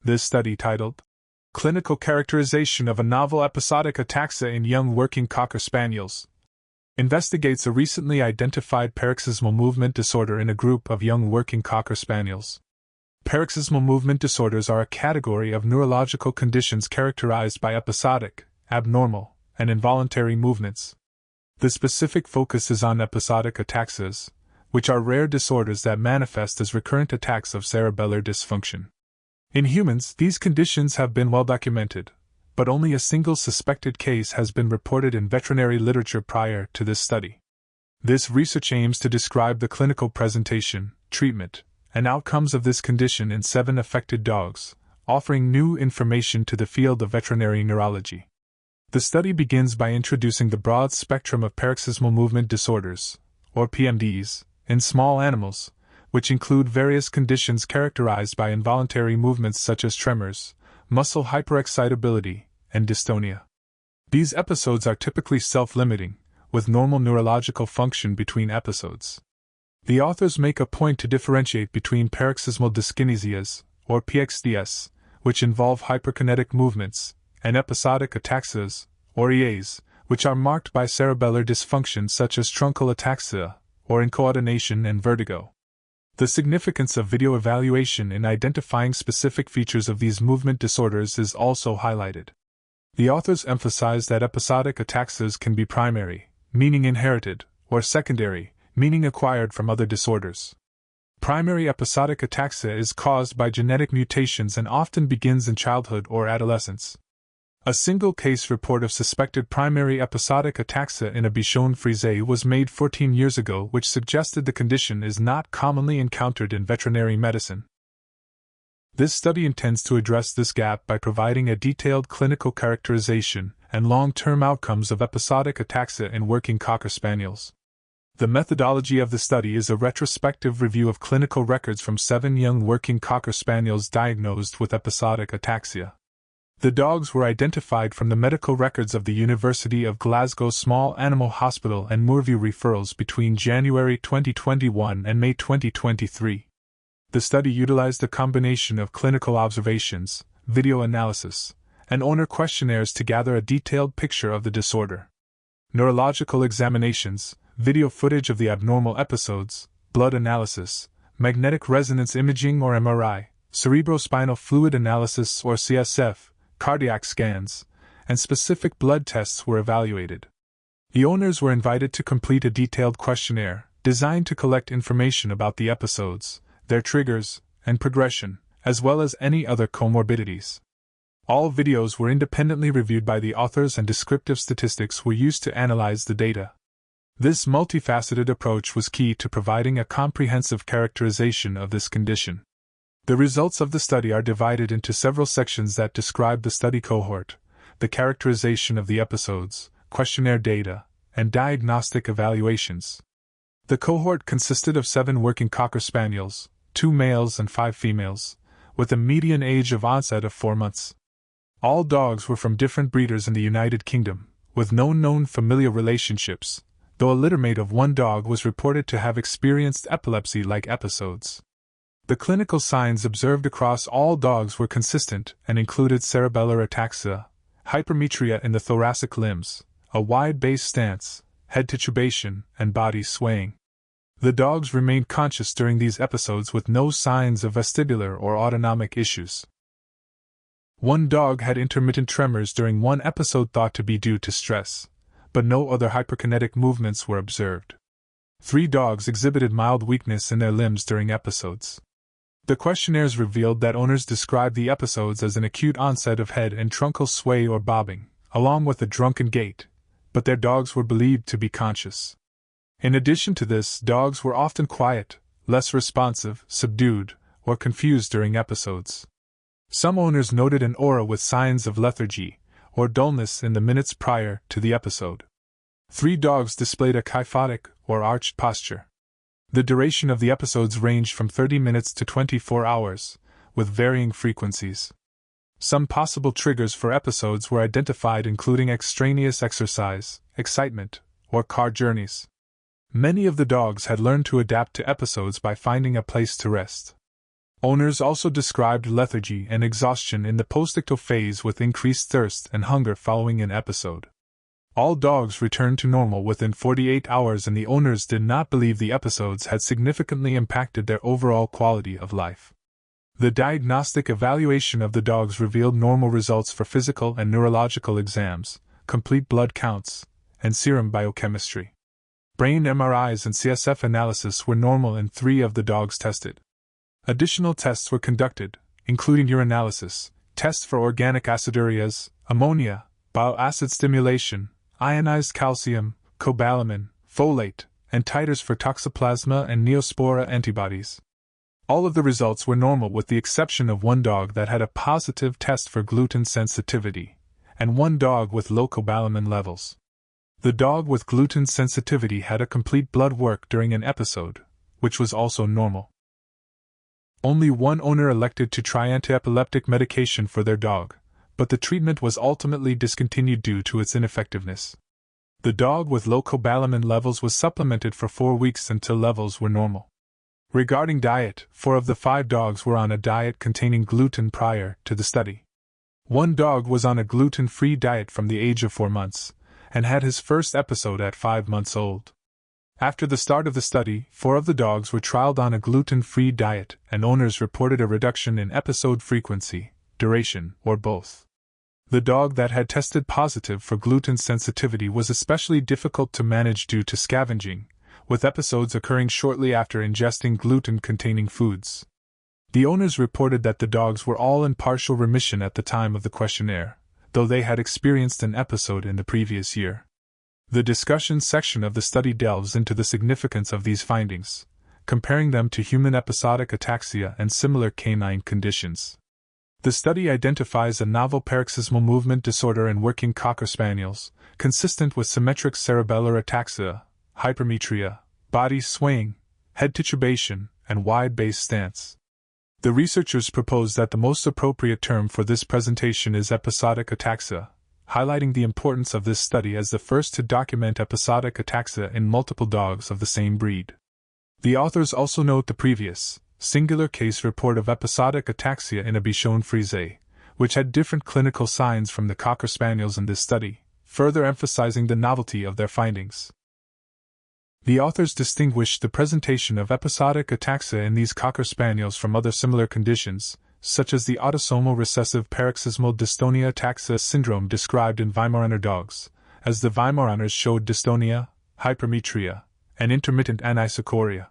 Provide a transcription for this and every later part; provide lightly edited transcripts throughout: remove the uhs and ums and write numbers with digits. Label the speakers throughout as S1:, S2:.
S1: This study, titled Clinical Characterization of a Novel Episodic Ataxia in Young Working Cocker Spaniels, investigates a recently identified paroxysmal movement disorder in a group of young working Cocker Spaniels. Paroxysmal movement disorders are a category of neurological conditions characterized by episodic, abnormal, and involuntary movements. The specific focus is on episodic ataxias, which are rare disorders that manifest as recurrent attacks of cerebellar dysfunction. In humans, these conditions have been well documented, but only a single suspected case has been reported in veterinary literature prior to this study. This research aims to describe the clinical presentation, treatment, and outcomes of this condition in 7 affected dogs, offering new information to the field of veterinary neurology. The study begins by introducing the broad spectrum of paroxysmal movement disorders, or PMDs, in small animals, which include various conditions characterized by involuntary movements such as tremors, muscle hyperexcitability, and dystonia. These episodes are typically self-limiting, with normal neurological function between episodes. The authors make a point to differentiate between paroxysmal dyskinesias, or PXDS, which involve hyperkinetic movements, and episodic ataxias, or EAs, which are marked by cerebellar dysfunction such as truncal ataxia, or incoordination and vertigo. The significance of video evaluation in identifying specific features of these movement disorders is also highlighted. The authors emphasize that episodic ataxias can be primary, meaning inherited, or secondary, meaning acquired from other disorders. Primary episodic ataxia is caused by genetic mutations and often begins in childhood or adolescence. A single case report of suspected primary episodic ataxia in a Bichon frise was made 14 years ago, which suggested the condition is not commonly encountered in veterinary medicine. This study intends to address this gap by providing a detailed clinical characterization and long-term outcomes of episodic ataxia in working Cocker Spaniels. The methodology of the study is a retrospective review of clinical records from 7 young working Cocker Spaniels diagnosed with episodic ataxia. The dogs were identified from the medical records of the University of Glasgow Small Animal Hospital and Moorview referrals between January 2021 and May 2023. The study utilized a combination of clinical observations, video analysis, and owner questionnaires to gather a detailed picture of the disorder. Neurological examinations, video footage of the abnormal episodes, blood analysis, magnetic resonance imaging or MRI, cerebrospinal fluid analysis or CSF, cardiac scans, and specific blood tests were evaluated. The owners were invited to complete a detailed questionnaire designed to collect information about the episodes, their triggers, and progression, as well as any other comorbidities. All videos were independently reviewed by the authors and descriptive statistics were used to analyze the data. This multifaceted approach was key to providing a comprehensive characterization of this condition. The results of the study are divided into several sections that describe the study cohort, the characterization of the episodes, questionnaire data, and diagnostic evaluations. The cohort consisted of 7 working Cocker Spaniels, 2 males and 5 females, with a median age of onset of 4 months. All dogs were from different breeders in the United Kingdom, with no known familial relationships, though a littermate of 1 dog was reported to have experienced epilepsy-like episodes. The clinical signs observed across all dogs were consistent and included cerebellar ataxia, hypermetria in the thoracic limbs, a wide base stance, head titubation, and body swaying. The dogs remained conscious during these episodes with no signs of vestibular or autonomic issues. 1 dog had intermittent tremors during 1 episode thought to be due to stress, but no other hyperkinetic movements were observed. 3 dogs exhibited mild weakness in their limbs during episodes. The questionnaires revealed that owners described the episodes as an acute onset of head and truncal sway or bobbing, along with a drunken gait, but their dogs were believed to be conscious. In addition to this, dogs were often quiet, less responsive, subdued, or confused during episodes. Some owners noted an aura with signs of lethargy, or dullness in the minutes prior to the episode. 3 dogs displayed a kyphotic, or arched posture. The duration of the episodes ranged from 30 minutes to 24 hours, with varying frequencies. Some possible triggers for episodes were identified, including extraneous exercise, excitement, or car journeys. Many of the dogs had learned to adapt to episodes by finding a place to rest. Owners also described lethargy and exhaustion in the postictal phase with increased thirst and hunger following an episode. All dogs returned to normal within 48 hours, and the owners did not believe the episodes had significantly impacted their overall quality of life. The diagnostic evaluation of the dogs revealed normal results for physical and neurological exams, complete blood counts, and serum biochemistry. Brain MRIs and CSF analysis were normal in 3 of the dogs tested. Additional tests were conducted, including urinalysis, tests for organic acidureas, ammonia, bile acid stimulation, ionized calcium, cobalamin, folate, and titers for toxoplasma and neospora antibodies. All of the results were normal with the exception of 1 dog that had a positive test for gluten sensitivity, and 1 dog with low cobalamin levels. The dog with gluten sensitivity had a complete blood work during an episode, which was also normal. Only 1 owner elected to try antiepileptic medication for their dog, but the treatment was ultimately discontinued due to its ineffectiveness. The dog with low cobalamin levels was supplemented for 4 weeks until levels were normal. Regarding diet, 4 of the 5 dogs were on a diet containing gluten prior to the study. 1 dog was on a gluten-free diet from the age of 4 months, and had his first episode at 5 months old. After the start of the study, 4 of the dogs were trialed on a gluten-free diet, and owners reported a reduction in episode frequency, duration, or both. The dog that had tested positive for gluten sensitivity was especially difficult to manage due to scavenging, with episodes occurring shortly after ingesting gluten-containing foods. The owners reported that the dogs were all in partial remission at the time of the questionnaire, though they had experienced an episode in the previous year. The discussion section of the study delves into the significance of these findings, comparing them to human episodic ataxia and similar canine conditions. The study identifies a novel paroxysmal movement disorder in working Cocker Spaniels, consistent with symmetric cerebellar ataxia, hypermetria, body swaying, head titubation, and wide base stance. The researchers propose that the most appropriate term for this presentation is episodic ataxia, highlighting the importance of this study as the first to document episodic ataxia in multiple dogs of the same breed. The authors also note the previous, singular case report of episodic ataxia in a Bichon Frise, which had different clinical signs from the Cocker Spaniels in this study, further emphasizing the novelty of their findings. The authors distinguished the presentation of episodic ataxia in these Cocker Spaniels from other similar conditions, such as the autosomal recessive paroxysmal dystonia ataxia syndrome described in Weimaraner dogs, as the Weimaraners showed dystonia, hypermetria, and intermittent anisocoria.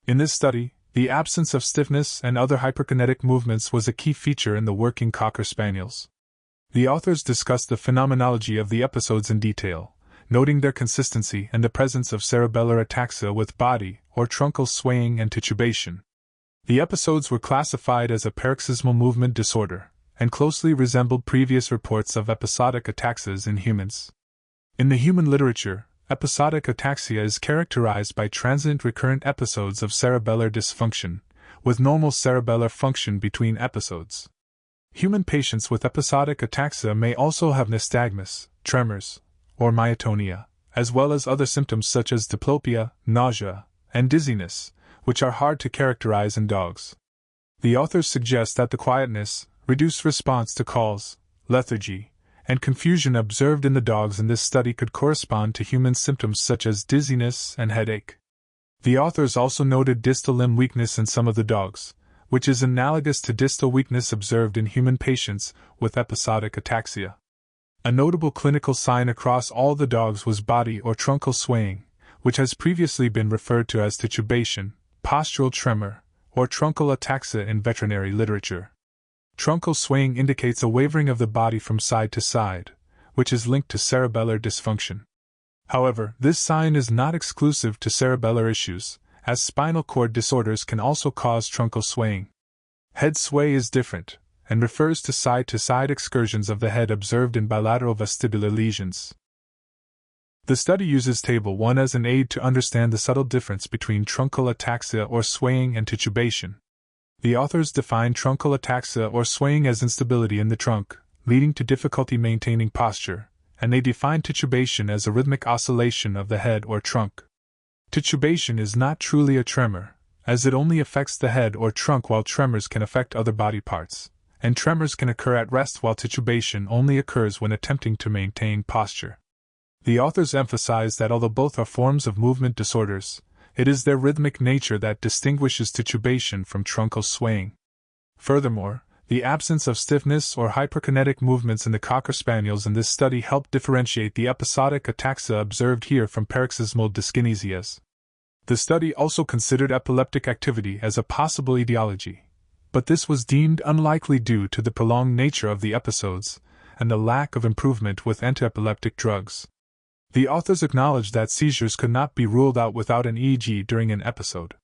S1: In this study, the absence of stiffness and other hyperkinetic movements was a key feature in the working Cocker Spaniels. The authors discussed the phenomenology of the episodes in detail, noting their consistency and the presence of cerebellar ataxia with body or truncal swaying and titubation. The episodes were classified as a paroxysmal movement disorder, and closely resembled previous reports of episodic ataxias in humans. In the human literature, episodic ataxia is characterized by transient recurrent episodes of cerebellar dysfunction, with normal cerebellar function between episodes. Human patients with episodic ataxia may also have nystagmus, tremors, or myotonia, as well as other symptoms such as diplopia, nausea, and dizziness, which are hard to characterize in dogs. The authors suggest that the quietness, reduced response to calls, lethargy, and confusion observed in the dogs in this study could correspond to human symptoms such as dizziness and headache. The authors also noted distal limb weakness in some of the dogs, which is analogous to distal weakness observed in human patients with episodic ataxia. A notable clinical sign across all the dogs was body or truncal swaying, which has previously been referred to as titubation, postural tremor, or truncal ataxia in veterinary literature. Truncal swaying indicates a wavering of the body from side to side, which is linked to cerebellar dysfunction. However, this sign is not exclusive to cerebellar issues, as spinal cord disorders can also cause truncal swaying. Head sway is different, and refers to side excursions of the head observed in bilateral vestibular lesions. The study uses Table 1 as an aid to understand the subtle difference between truncal ataxia or swaying and titubation. The authors define truncal ataxia or swaying as instability in the trunk, leading to difficulty maintaining posture, and they define titubation as a rhythmic oscillation of the head or trunk. Titubation is not truly a tremor, as it only affects the head or trunk while tremors can affect other body parts, and tremors can occur at rest while titubation only occurs when attempting to maintain posture. The authors emphasize that although both are forms of movement disorders, it is their rhythmic nature that distinguishes titubation from truncal swaying. Furthermore, the absence of stiffness or hyperkinetic movements in the Cocker Spaniels in this study helped differentiate the episodic ataxia observed here from paroxysmal dyskinesias. The study also considered epileptic activity as a possible etiology, but this was deemed unlikely due to the prolonged nature of the episodes and the lack of improvement with antiepileptic drugs. The authors acknowledged that seizures could not be ruled out without an EEG during an episode.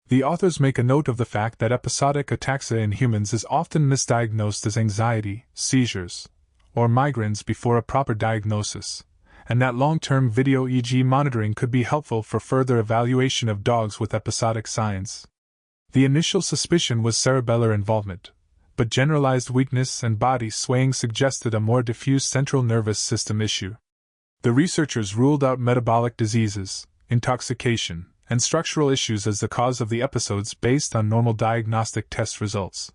S1: The authors make a note of the fact that episodic ataxia in humans is often misdiagnosed as anxiety, seizures, or migraines before a proper diagnosis, and that long-term video EEG monitoring could be helpful for further evaluation of dogs with episodic signs. The initial suspicion was cerebellar involvement, but generalized weakness and body swaying suggested a more diffuse central nervous system issue. The researchers ruled out metabolic diseases, intoxication, and structural issues as the cause of the episodes based on normal diagnostic test results.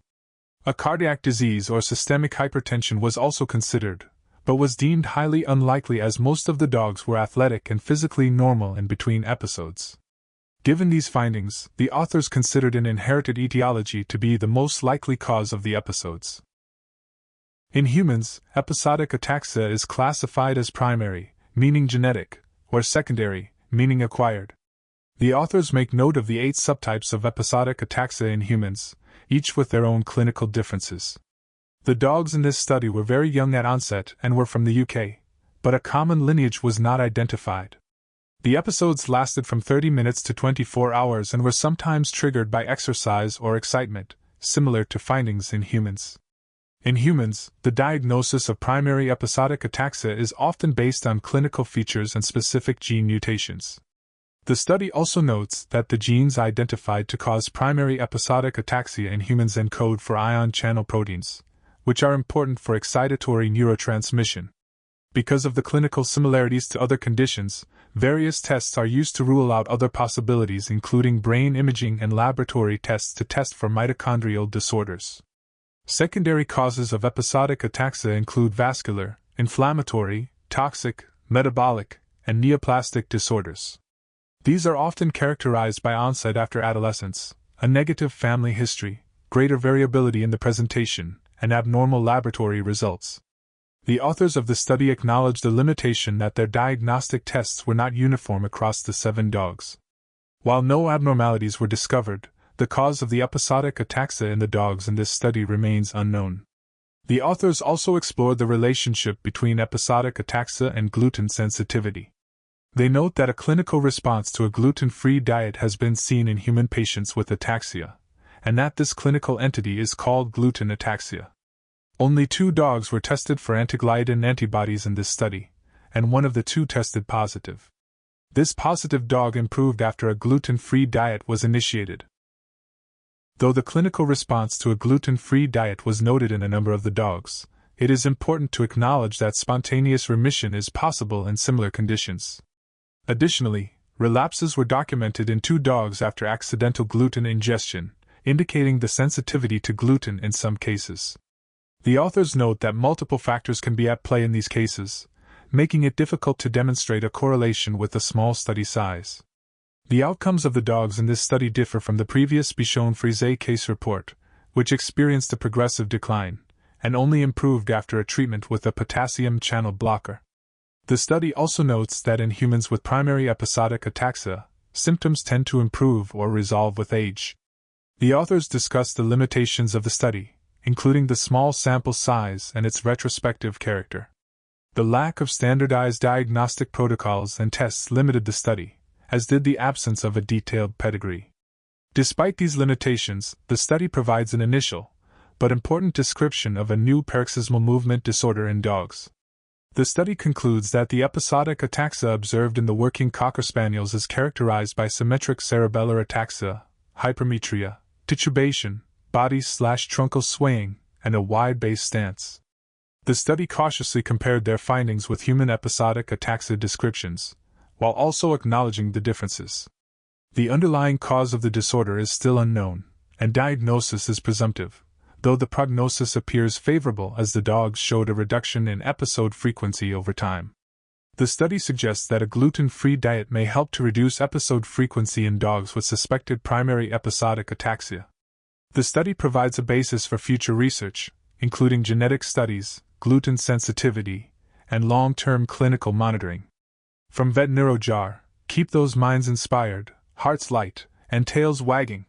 S1: A cardiac disease or systemic hypertension was also considered, but was deemed highly unlikely as most of the dogs were athletic and physically normal in between episodes. Given these findings, the authors considered an inherited etiology to be the most likely cause of the episodes. In humans, episodic ataxia is classified as primary, meaning genetic, or secondary, meaning acquired. The authors make note of the 8 subtypes of episodic ataxia in humans, each with their own clinical differences. The dogs in this study were very young at onset and were from the UK, but a common lineage was not identified. The episodes lasted from 30 minutes to 24 hours and were sometimes triggered by exercise or excitement, similar to findings in humans. In humans, the diagnosis of primary episodic ataxia is often based on clinical features and specific gene mutations. The study also notes that the genes identified to cause primary episodic ataxia in humans encode for ion channel proteins, which are important for excitatory neurotransmission. Because of the clinical similarities to other conditions, various tests are used to rule out other possibilities, including brain imaging and laboratory tests to test for mitochondrial disorders. Secondary causes of episodic ataxia include vascular, inflammatory, toxic, metabolic, and neoplastic disorders. These are often characterized by onset after adolescence, a negative family history, greater variability in the presentation, and abnormal laboratory results. The authors of the study acknowledged the limitation that their diagnostic tests were not uniform across the 7 dogs. While no abnormalities were discovered, the cause of the episodic ataxia in the dogs in this study remains unknown. The authors also explored the relationship between episodic ataxia and gluten sensitivity. They note that a clinical response to a gluten-free diet has been seen in human patients with ataxia, and that this clinical entity is called gluten ataxia. Only 2 dogs were tested for antigliadin antibodies in this study, and one of the 2 tested positive. This positive dog improved after a gluten-free diet was initiated. Though the clinical response to a gluten-free diet was noted in a number of the dogs, it is important to acknowledge that spontaneous remission is possible in similar conditions. Additionally, relapses were documented in 2 dogs after accidental gluten ingestion, indicating the sensitivity to gluten in some cases. The authors note that multiple factors can be at play in these cases, making it difficult to demonstrate a correlation with a small study size. The outcomes of the dogs in this study differ from the previous Bichon-Frise case report, which experienced a progressive decline, and only improved after a treatment with a potassium channel blocker. The study also notes that in humans with primary episodic ataxia, symptoms tend to improve or resolve with age. The authors discuss the limitations of the study, including the small sample size and its retrospective character. The lack of standardized diagnostic protocols and tests limited the study, as did the absence of a detailed pedigree. Despite these limitations, the study provides an initial, but important description of a new paroxysmal movement disorder in dogs. The study concludes that the episodic ataxia observed in the working Cocker Spaniels is characterized by symmetric cerebellar ataxia, hypermetria, titubation, body/truncal swaying, and a wide-base stance. The study cautiously compared their findings with human episodic ataxia descriptions, while also acknowledging the differences. The underlying cause of the disorder is still unknown, and diagnosis is presumptive, though the prognosis appears favorable as the dogs showed a reduction in episode frequency over time. The study suggests that a gluten-free diet may help to reduce episode frequency in dogs with suspected primary episodic ataxia. The study provides a basis for future research, including genetic studies, gluten sensitivity, and long-term clinical monitoring. From Vet NeuroJar, keep those minds inspired, hearts light, and tails wagging.